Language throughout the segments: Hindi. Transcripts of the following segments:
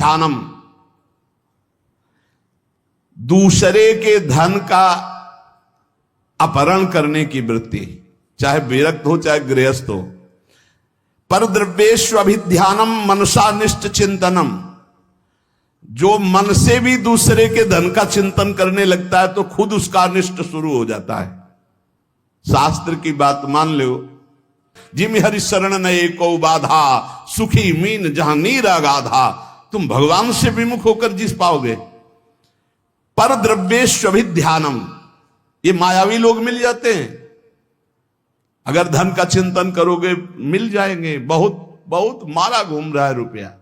ध्यानम, दूसरे के धन का अपहरण करने की वृत्ति, चाहे विरक्त हो चाहे गृहस्थ हो। पर द्रव्येष्वभिध्यानम मनसा निष्ठ चिंतनम, जो मन से भी दूसरे के धन का चिंतन करने लगता है तो खुद उसका अनिष्ट शुरू हो जाता है। शास्त्र की बात मान लो, जिम हरि शरण नए को बाधा, सुखी मीन जहां नीर अगाधा। तुम भगवान से विमुख होकर जिस पाओगे। पर द्रव्येष्वभिध्यानम, ये मायावी लोग मिल जाते हैं। अगर धन का चिंतन करोगे मिल जाएंगे। बहुत बहुत मारा घूम रहा है रुपया,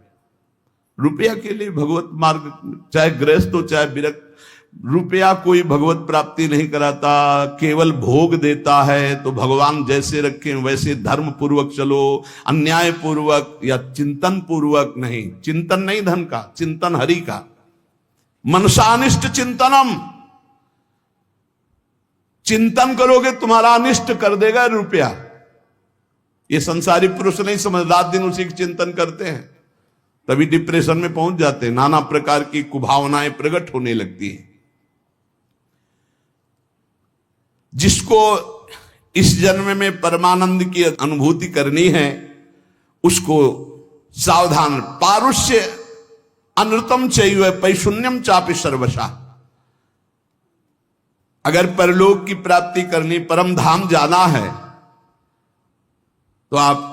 रुपया के लिए भगवत मार्ग, चाहे गृहस्थ हो चाहे विरक्त। रुपया कोई भगवत प्राप्ति नहीं कराता, केवल भोग देता है। तो भगवान जैसे रखें वैसे धर्म पूर्वक चलो, अन्याय पूर्वक या चिंतन पूर्वक नहीं। चिंतन नहीं धन का, चिंतन हरि का। मनसानिष्ट चिंतनम, चिंतन करोगे तुम्हारा अनिष्ट कर देगा रुपया। ये संसारी पुरुष नहीं समझ, रात दिन उसी के चिंतन करते हैं, तभी डिप्रेशन में पहुंच जाते हैं। नाना प्रकार की कुभावनाएं प्रकट होने लगती हैं। जिसको इस जन्म में परमानंद की अनुभूति करनी है उसको सावधान। पारुष्य अनृतम चैव पैशून्यम चापि सर्वशा। अगर परलोक की प्राप्ति करनी, परम धाम जाना है, तो आप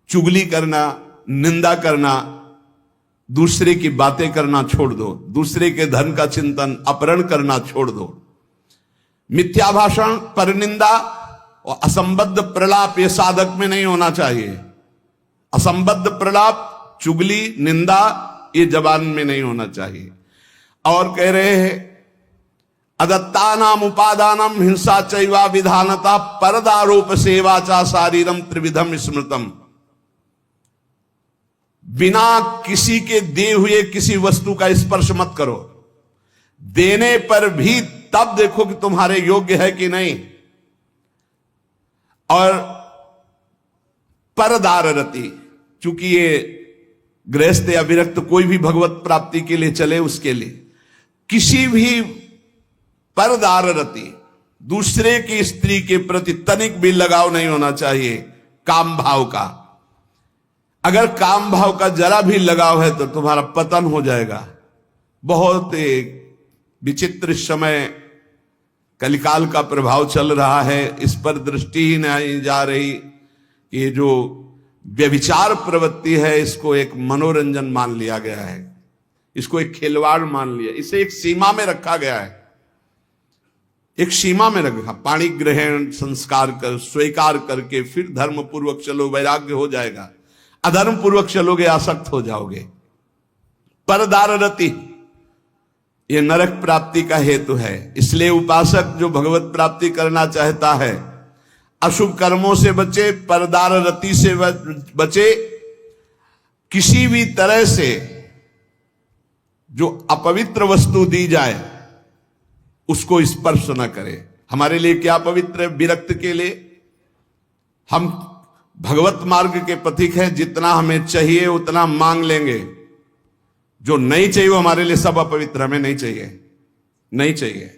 चुगली करना, निंदा करना, दूसरे की बातें करना छोड़ दो। दूसरे के धन का चिंतन, अपहरण करना छोड़ दो। मिथ्या भाषण, परनिंदा और असंबद्ध प्रलाप ये साधक में नहीं होना चाहिए। असंबद्ध प्रलाप, चुगली, निंदा ये जबान में नहीं होना चाहिए। और कह रहे हैं अदत्तानाम उपादानम हिंसा चैवा विधानता परदारोप सेवा चा शारीरम त्रिविधम स्मृतम। बिना किसी के दिए हुए किसी वस्तु का स्पर्श मत करो। देने पर भी तब देखो कि तुम्हारे योग्य है कि नहीं। और परदाररति, चूंकि ये गृहस्थ या विरक्त कोई भी भगवत प्राप्ति के लिए चले, उसके लिए किसी भी परदाररति, दूसरे की स्त्री के प्रति तनिक भी लगाव नहीं होना चाहिए काम भाव का। अगर काम भाव का जरा भी लगाव है तो तुम्हारा पतन हो जाएगा। बहुत एक विचित्र समय कलिकाल का प्रभाव चल रहा है, इस पर दृष्टि ही नहीं जा रही। ये जो व्यभिचार प्रवृत्ति है इसको एक मनोरंजन मान लिया गया है, इसको एक खिलवाड़ मान लिया, इसे एक सीमा में रखा गया है। एक सीमा में रखा, पाणी ग्रहण संस्कार कर स्वीकार करके फिर धर्म पूर्वक चलो, वैराग्य हो जाएगा। अधर्म पूर्वक चलोगे आसक्त हो जाओगे। परदाररति ये नरक प्राप्ति का हेतु है। इसलिए उपासक जो भगवत प्राप्ति करना चाहता है अशुभ कर्मों से बचे, परदाररति से बचे। किसी भी तरह से जो अपवित्र वस्तु दी जाए उसको स्पर्श न करे। हमारे लिए क्या पवित्र है? विरक्त के लिए हम भगवत मार्ग के पथिक हैं, जितना हमें चाहिए उतना मांग लेंगे। जो नहीं चाहिए वो हमारे लिए सब अपवित्र, हमें नहीं चाहिए, नहीं चाहिए।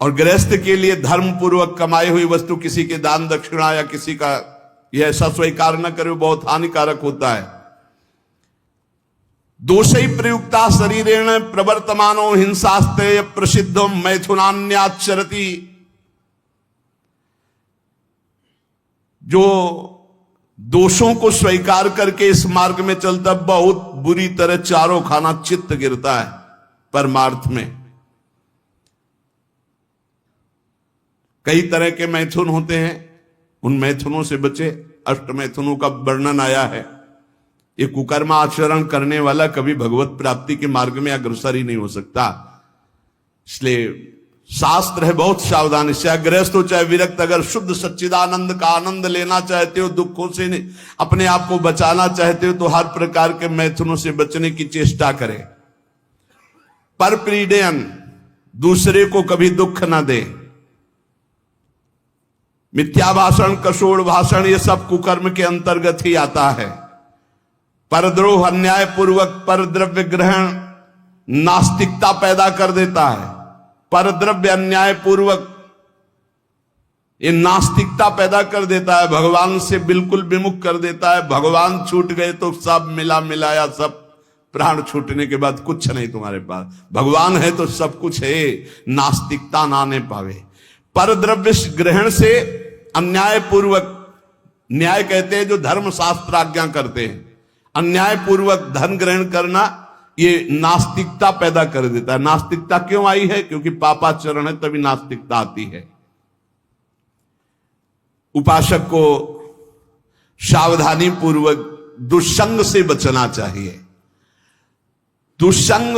और गृहस्थ के लिए धर्म पूर्वक कमाई हुई वस्तु किसी के दान दक्षिणा या किसी का यह ऐसा स्वीकार न करे, बहुत हानिकारक होता है। दोषै प्रयुक्ता शरीरेण प्रवर्तमानो हिंसास्ते प्रसिद्धो मैथुनान्याचरति। जो दोषों को स्वीकार करके इस मार्ग में चलता बहुत बुरी तरह चारों खाना चित्त गिरता है परमार्थ में। कई तरह के मैथुन होते हैं, उन मैथुनों से बचे। अष्ट मैथुनों का वर्णन आया है। ये कुकर्म आचरण करने वाला कभी भगवत प्राप्ति के मार्ग में अग्रसर ही नहीं हो सकता। इसलिए शास्त्र है बहुत सावधानी से, गृहस्थ हो चाहे विरक्त, अगर शुद्ध सच्चिदानंद का आनंद लेना चाहते हो, दुखों से अपने आप को बचाना चाहते हो, तो हर प्रकार के मैथुनों से बचने की चेष्टा करें। पर पीड़यन, दूसरे को कभी दुख ना दे। मिथ्या भाषण, कशोड़ भाषण, ये सब कुकर्म के अंतर्गत ही आता है। परद्रोह, अन्याय पूर्वक परद्रव्य ग्रहण नास्तिकता पैदा कर देता है। परद्रव्य अन्याय पूर्वक ये नास्तिकता पैदा कर देता है, भगवान से बिल्कुल विमुख कर देता है। भगवान छूट गए तो सब मिला मिलाया सब, प्राण छूटने के बाद कुछ नहीं तुम्हारे पास। भगवान है तो सब कुछ है, नास्तिकता ना आने पावे। परद्रव्य ग्रहण से अन्याय पूर्वक, न्याय कहते हैं जो धर्म शास्त्र आज्ञा करते हैं, अन्याय पूर्वक धन ग्रहण करना ये नास्तिकता पैदा कर देता है। नास्तिकता क्यों आई है? क्योंकि पापाचरण है, तभी नास्तिकता आती है। उपासक को सावधानी पूर्वक दुष्संग से बचना चाहिए। दुष्संग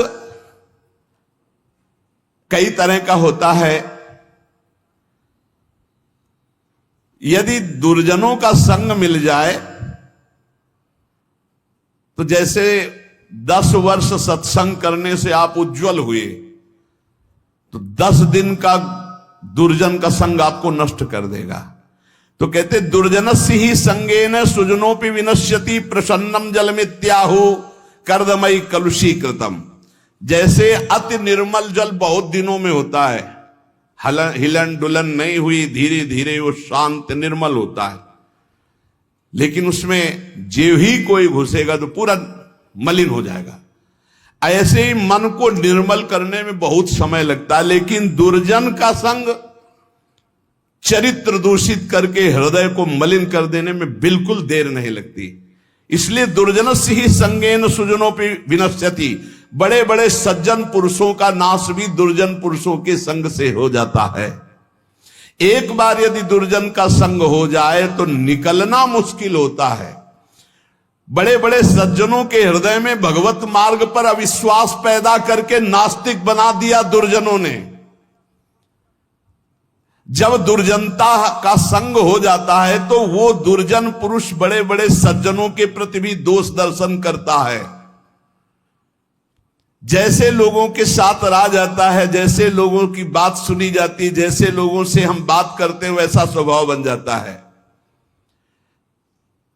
कई तरह का होता है। यदि दुर्जनों का संग मिल जाए तो जैसे 10 वर्ष सत्संग करने से आप उज्जवल हुए, तो 10 दिन का दुर्जन का संग आपको नष्ट कर देगा। तो कहते दुर्जनस्य ही संगेन सुजनोपि विनश्यति प्रसन्नम जलमित्याहु कर्दमयी कलुषीकृतम। जैसे अति निर्मल जल बहुत दिनों में होता है, हिलन डुलन नहीं हुई, धीरे धीरे वो शांत निर्मल होता है, लेकिन उसमें जो ही कोई घुसेगा तो पूरा मलिन हो जाएगा। ऐसे ही मन को निर्मल करने में बहुत समय लगता है, लेकिन दुर्जन का संग चरित्र दूषित करके हृदय को मलिन कर देने में बिल्कुल देर नहीं लगती। इसलिए दुर्जनस्य ही संगेन सुजनोपि विनश्यति। बड़े बड़े सज्जन पुरुषों का नाश भी दुर्जन पुरुषों के संग से हो जाता है। एक बार यदि दुर्जन का संग हो जाए तो निकलना मुश्किल होता है। बड़े बड़े सज्जनों के हृदय में भगवत मार्ग पर अविश्वास पैदा करके नास्तिक बना दिया दुर्जनों ने। जब दुर्जनता का संग हो जाता है तो वो दुर्जन पुरुष बड़े बड़े सज्जनों के प्रति भी दोष दर्शन करता है। जैसे लोगों के साथ रहा जाता है, जैसे लोगों की बात सुनी जाती है, जैसे लोगों से हम बात करते हैं, वैसा स्वभाव बन जाता है।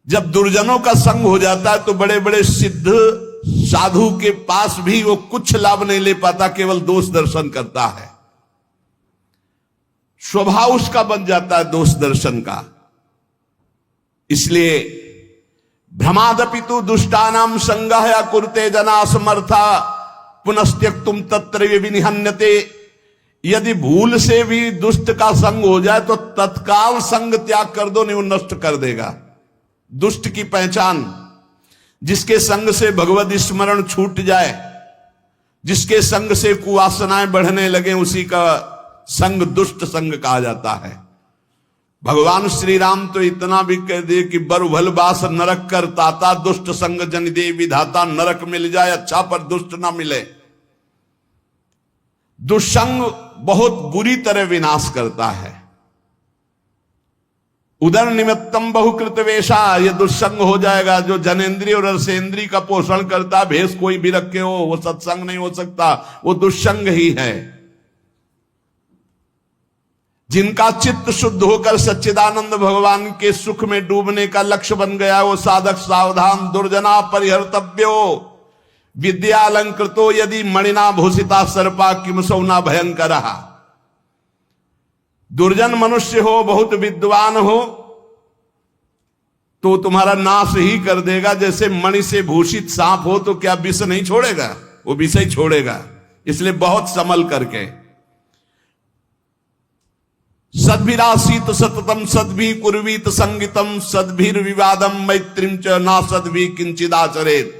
जब दुर्जनों का संग हो जाता है तो बड़े बड़े सिद्ध साधु के पास भी वो कुछ लाभ नहीं ले पाता, केवल दोष दर्शन करता है। स्वभाव उसका बन जाता है दोष दर्शन का। इसलिए भ्रमादपितु दुष्टानाम संगः या कुरुते जना समर्था पुनस्त्यक्तुम तत्र विनिहन्यते। यदि भूल से भी दुष्ट का संग हो जाए तो तत्काल संग त्याग कर दो, नहीं वो नष्ट कर देगा। दुष्ट की पहचान, जिसके संग से भगवत स्मरण छूट जाए, जिसके संग से कुवासनाएं बढ़ने लगे, उसी का संग दुष्ट संग कहा जाता है। भगवान श्री राम तो इतना भी कह दे कि बरु बास नरक कर ताता, दुष्ट संग जन दे विधाता। नरक मिल जाए अच्छा, पर दुष्ट ना मिले। दुष्संग बहुत बुरी तरह विनाश करता है। उदर निमित्तम बहुकृत वेशा, ये दुष्संग हो जाएगा। जो जनेन्द्रिय और रसेंद्रिय का पोषण करता, भेष कोई भी रखे हो, वो सत्संग नहीं हो सकता, वो दुष्संग ही है। जिनका चित्त शुद्ध होकर सच्चिदानंद भगवान के सुख में डूबने का लक्ष्य बन गया, वो साधक सावधान। दुर्जना परिहर्तव्यो विद्यालंकृतो यदि मणिना भूषिता सर्पा किम सौना भयंकर। दुर्जन मनुष्य हो, बहुत विद्वान हो, तो तुम्हारा नाश ही कर देगा। जैसे मणि से भूषित सांप हो तो क्या विष नहीं छोड़ेगा? वो विष ही छोड़ेगा। इसलिए बहुत संभल करके। सद्भिरासीत सततम सद्भि कुर्वीत संगीतम सद्भिर विवादम मैत्रीम च ना सद्भि किंचिदाचरेत।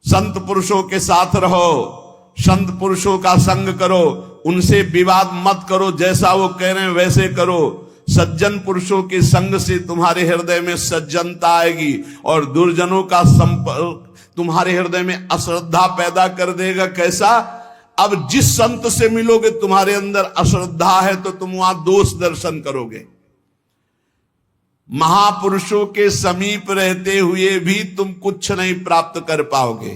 संत पुरुषों के साथ रहो, संत पुरुषों का संग करो, उनसे विवाद मत करो, जैसा वो कह रहे हैं वैसे करो। सज्जन पुरुषों के संग से तुम्हारे हृदय में सज्जनता आएगी, और दुर्जनों का संपर्क तुम्हारे हृदय में अश्रद्धा पैदा कर देगा। कैसा? अब जिस संत से मिलोगे तुम्हारे अंदर अश्रद्धा है तो तुम वहां दोष दर्शन करोगे। महापुरुषों के समीप रहते हुए भी तुम कुछ नहीं प्राप्त कर पाओगे।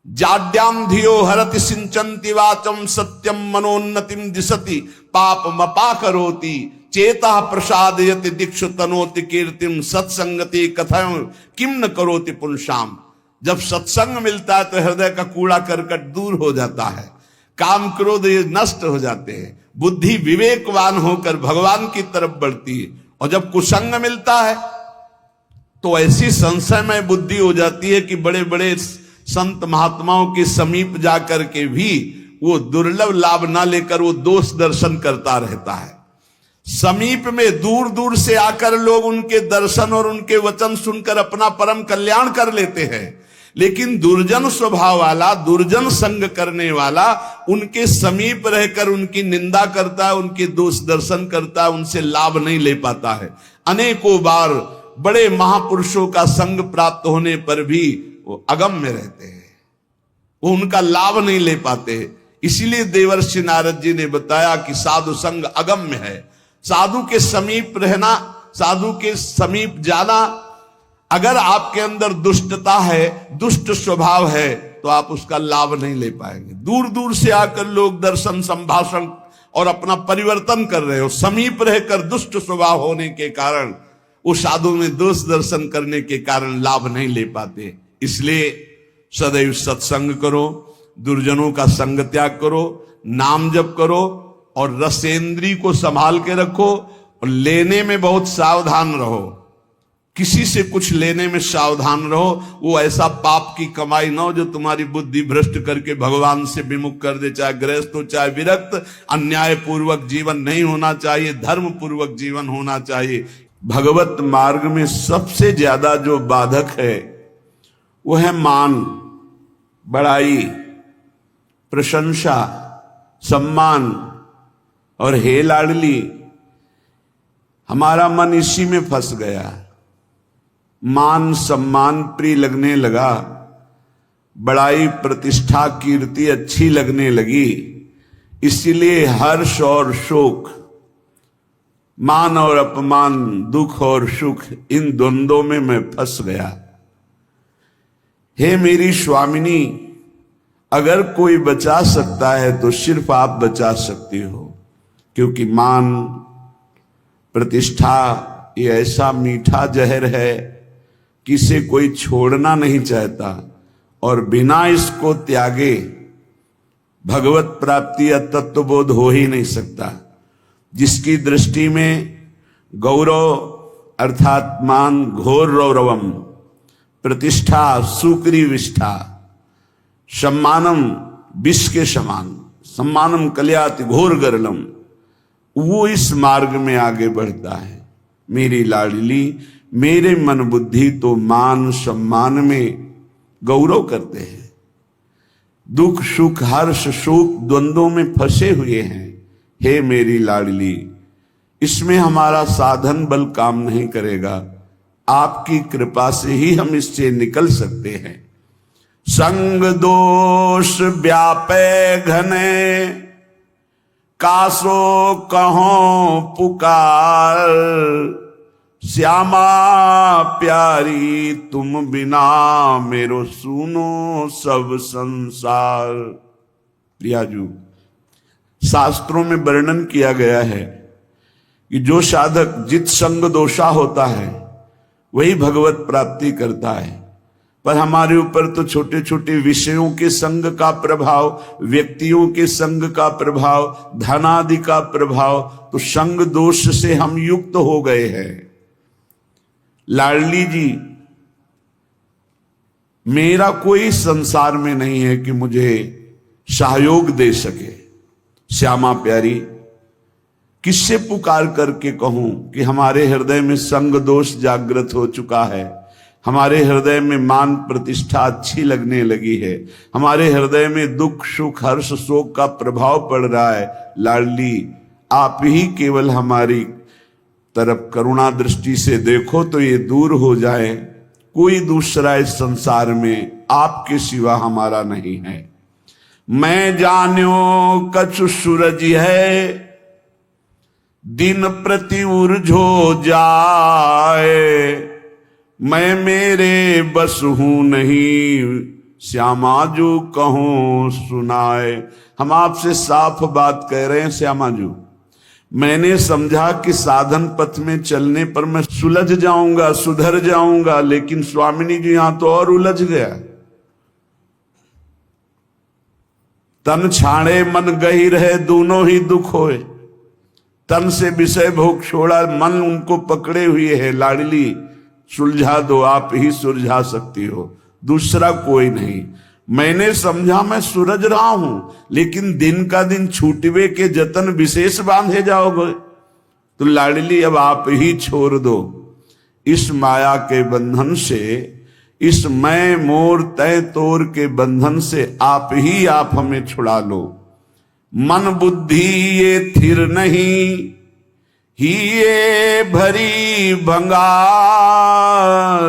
जाड्याम धियो हरति सिंचन्ति वाचम सत्यम मनोन्नतिम दिशति पाप मपा करोति चेता प्रसादयति दिक्षु तनोति कीर्तिम सत्संगति कथम किम न करोति पुंसाम। जब सत्संग मिलता है तो हृदय का कूड़ा करकट दूर हो जाता है, काम क्रोध ये नष्ट हो जाते हैं, बुद्धि विवेकवान होकर भगवान की तरफ बढ़ती है। और जब कुसंग मिलता है तो ऐसी संशयमय बुद्धि हो जाती है कि बड़े बड़े संत महात्माओं के समीप जाकर के भी वो दुर्लभ लाभ ना लेकर वो दोष दर्शन करता रहता है। समीप में दूर दूर से आकर लोग उनके दर्शन और उनके वचन सुनकर अपना परम कल्याण कर लेते हैं, लेकिन दुर्जन स्वभाव वाला, दुर्जन संग करने वाला उनके समीप रहकर उनकी निंदा करता है, उनके दोष दर्शन करता है, उनसे लाभ नहीं ले पाता है। अनेकों बार बड़े महापुरुषों का संग प्राप्त होने पर भी वो अगम्य रहते हैं, वो उनका लाभ नहीं ले पाते। इसीलिए देवर्षि नारद जी ने बताया कि साधु संग अगम्य है। साधु के समीप रहना, साधु के समीप जाना, अगर आपके अंदर दुष्टता है, दुष्ट स्वभाव है, तो आप उसका लाभ नहीं ले पाएंगे। दूर दूर से आकर लोग दर्शन संभाषण और अपना परिवर्तन कर रहे हो, समीप रहकर दुष्ट स्वभाव होने के कारण, वो साधु में दोष दर्शन करने के कारण लाभ नहीं ले पाते। इसलिए सदैव सत्संग करो, दुर्जनों का संग त्याग करो, नाम जप करो और रसेंद्री को संभाल के रखो और लेने में बहुत सावधान रहो। किसी से कुछ लेने में सावधान रहो, वो ऐसा पाप की कमाई ना हो जो तुम्हारी बुद्धि भ्रष्ट करके भगवान से विमुख कर दे। चाहे गृहस्थ हो चाहे विरक्त, अन्याय पूर्वक जीवन नहीं होना चाहिए, धर्म पूर्वक जीवन होना चाहिए। भगवत मार्ग में सबसे ज्यादा जो बाधक है वो है मान, बड़ाई, प्रशंसा, सम्मान और हे लाडली। हमारा मन इसी में फंस गया, मान सम्मान प्रिय लगने लगा, बड़ाई प्रतिष्ठा कीर्ति अच्छी लगने लगी, इसीलिए हर्ष और शोक, मान और अपमान, दुख और सुख, इन द्वंद्वों में मैं फंस गया। हे मेरी स्वामिनी, अगर कोई बचा सकता है तो सिर्फ आप बचा सकती हो, क्योंकि मान प्रतिष्ठा ये ऐसा मीठा जहर है कि इसे कोई छोड़ना नहीं चाहता और बिना इसको त्यागे भगवत प्राप्ति या तत्वबोध हो ही नहीं सकता। जिसकी दृष्टि में गौरव अर्थात मान घोर रौरवम, प्रतिष्ठा सुक्री विष्ठा, सम्मानम विष के समान, सम्मानम कल्याति घोर गरलम, वो इस मार्ग में आगे बढ़ता है। मेरी लाडली, मेरे मन बुद्धि तो मान सम्मान में गौरव करते हैं, दुख सुख हर्ष शोक द्वंद्वों में फंसे हुए हैं। हे मेरी लाडली, इसमें हमारा साधन बल काम नहीं करेगा, आपकी कृपा से ही हम इससे निकल सकते हैं। संग दोष व्यापे घने, कासो कहो पुकार, श्यामा प्यारी तुम बिना मेरो सुनो सब संसार। प्रियाजू, शास्त्रों में वर्णन किया गया है कि जो साधक जित संग दोषा होता है वही भगवत प्राप्ति करता है। पर हमारे ऊपर तो छोटे छोटे विषयों के संग का प्रभाव, व्यक्तियों के संग का प्रभाव, धनादि का प्रभाव, तो संग दोष से हम युक्त हो गए हैं। लाडली जी, मेरा कोई संसार में नहीं है कि मुझे सहयोग दे सके। श्यामा प्यारी, किससे पुकार करके कहूं कि हमारे हृदय में संग दोष जागृत हो चुका है, हमारे हृदय में मान प्रतिष्ठा अच्छी लगने लगी है, हमारे हृदय में दुख सुख हर्ष शोक का प्रभाव पड़ रहा है। लाडली, आप ही केवल हमारी तरफ करुणा दृष्टि से देखो तो ये दूर हो जाए। कोई दूसरा इस संसार में आपके सिवा हमारा नहीं है। मैं जान्यो कछु सूरज है, दिन प्रति उर्झो जाए, मैं मेरे बस हूं नहीं, श्यामा जो कहूं सुनाए। हम आपसे साफ बात कह रहे हैं श्यामा जी, मैंने समझा कि साधन पथ में चलने पर मैं सुलझ जाऊंगा, सुधर जाऊंगा, लेकिन स्वामिनी जी यहां तो और उलझ गया। तन छाड़े मन गही रहे, दोनों ही दुख होए। तन से विषय भोग छोड़ा, मन उनको पकड़े हुए है। लाडली सुलझा दो, आप ही सुलझा सकती हो, दूसरा कोई नहीं। मैंने समझा मैं सूरज रहा हूं, लेकिन दिन का दिन छूटवे के जतन विशेष बांधे जाओगे। तो लाडली अब आप ही छोड़ दो इस माया के बंधन से, इस मैं मोर तय तोर के बंधन से आप हमें छुड़ा लो। मन बुद्धि ये थिर नहीं, ही ये भरी भंगार।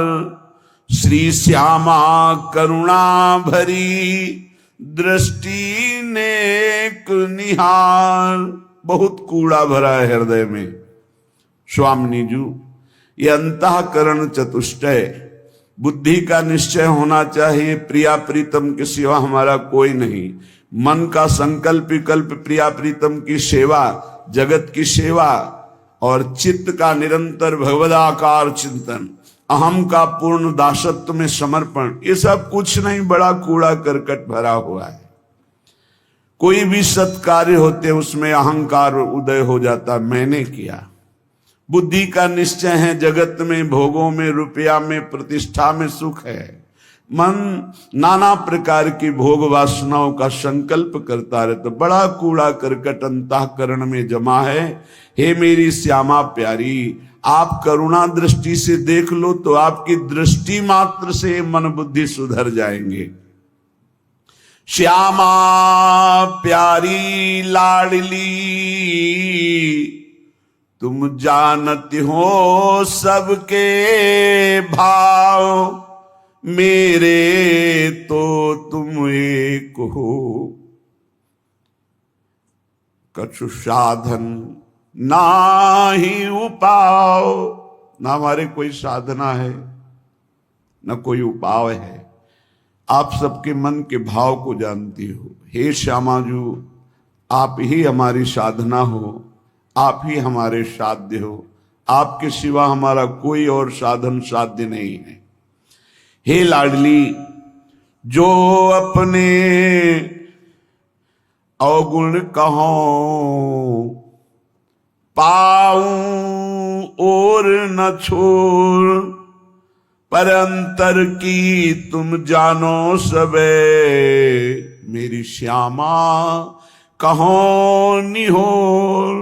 श्री श्यामा करुणा भरी, दृष्टि नेक निहार। बहुत कूड़ा भरा है हृदय में स्वामिनी जी। ये अंतःकरण चतुष्टय, बुद्धि का निश्चय होना चाहिए, प्रिया प्रीतम के सिवा हमारा कोई नहीं। मन का संकल्प विकल्प प्रिया प्रीतम की सेवा, जगत की सेवा, और चित्त का निरंतर भगवदाकार चिंतन, अहम का पूर्ण दासत्व में समर्पण, ये सब कुछ नहीं, बड़ा कूड़ा करकट भरा हुआ है। कोई भी सत्कार्य होते उसमें अहंकार उदय हो जाता, मैंने किया। बुद्धि का निश्चय है, जगत में, भोगों में, रुपया में, प्रतिष्ठा में सुख है। मन नाना प्रकार की भोग वासनाओं का संकल्प करता रहता, तो बड़ा कूड़ा करकट अंतःकरण में जमा है। हे मेरी श्यामा प्यारी, आप करुणा दृष्टि से देख लो तो आपकी दृष्टि मात्र से मन बुद्धि सुधर जाएंगे। श्यामा प्यारी लाडली, तुम जानती हो सबके भाव, मेरे तो तुम एक हो। कछु साधन ना ही उपाव, ना हमारे कोई साधना है ना कोई उपाय है। आप सबके मन के भाव को जानती हो। हे श्यामा जी, आप ही हमारी साधना हो, आप ही हमारे साध्य हो। आपके सिवा हमारा कोई और साधन साध्य नहीं है। हे लाडली, जो अपने अवगुण कहो पाऊं और न छोड़, पर अंतर की तुम जानो सबे। मेरी श्यामा कहो निहोर।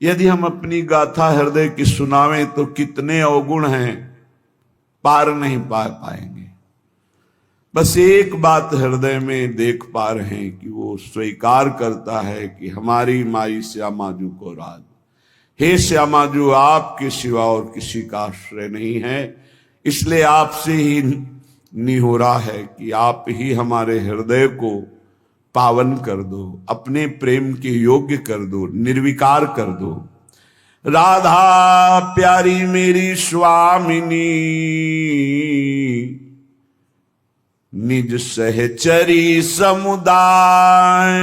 यदि हम अपनी गाथा हृदय की सुनावें तो कितने अवगुण हैं, पार नहीं पा पाएंगे। बस एक बात हृदय में देख पा रहे हैं कि वो स्वीकार करता है कि हमारी माई श्यामाजू को राज। हे श्यामाजू, आपके सिवा और किसी का आश्रय नहीं है, इसलिए आपसे ही निहोरा है कि आप ही हमारे हृदय को पावन कर दो, अपने प्रेम के योग्य कर दो, निर्विकार कर दो। राधा प्यारी मेरी स्वामिनी, निज सहचरी समुदाय,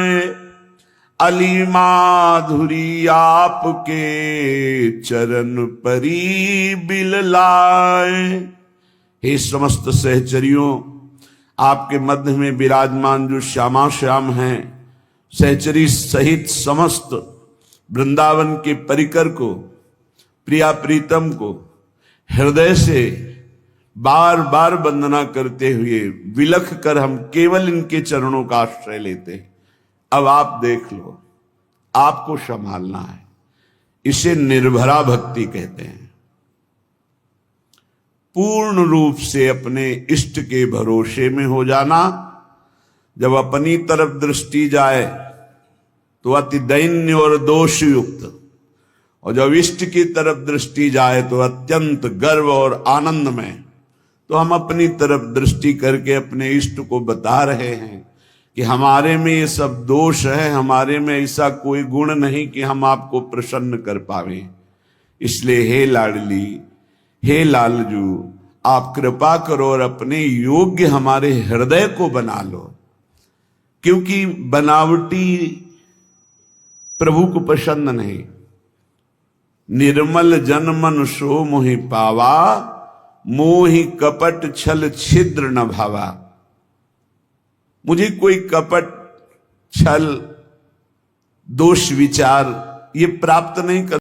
अली माधुरी आपके चरण परी बिललाए। हे समस्त सहचरियों, आपके मध्य में विराजमान जो श्यामा श्याम हैं, सहचरी सहित समस्त वृंदावन के परिकर को, प्रिया प्रीतम को हृदय से बार बार वंदना करते हुए विलख कर हम केवल इनके चरणों का आश्रय लेते हैं। अब आप देख लो, आपको संभालना है। इसे निर्भरा भक्ति कहते हैं। पूर्ण रूप से अपने इष्ट के भरोसे में हो जाना। जब अपनी तरफ दृष्टि जाए तो अति दैन्य और दोष युक्त, और जब इष्ट की तरफ दृष्टि जाए तो अत्यंत गर्व और आनंद में। तो हम अपनी तरफ दृष्टि करके अपने इष्ट को बता रहे हैं कि हमारे में ये सब दोष है, हमारे में ऐसा कोई गुण नहीं कि हम आपको प्रसन्न कर पावे। इसलिए हे लाडली, हे लालजू, आप कृपा करो और अपने योग्य हमारे हृदय को बना लो। क्योंकि बनावटी प्रभु को पसंद नहीं। निर्मल जन मन सो मोहि पावा, मोहि कपट छल छिद्र न भावा। मुझे कोई कपट छल दोष विचार ये प्राप्त नहीं कर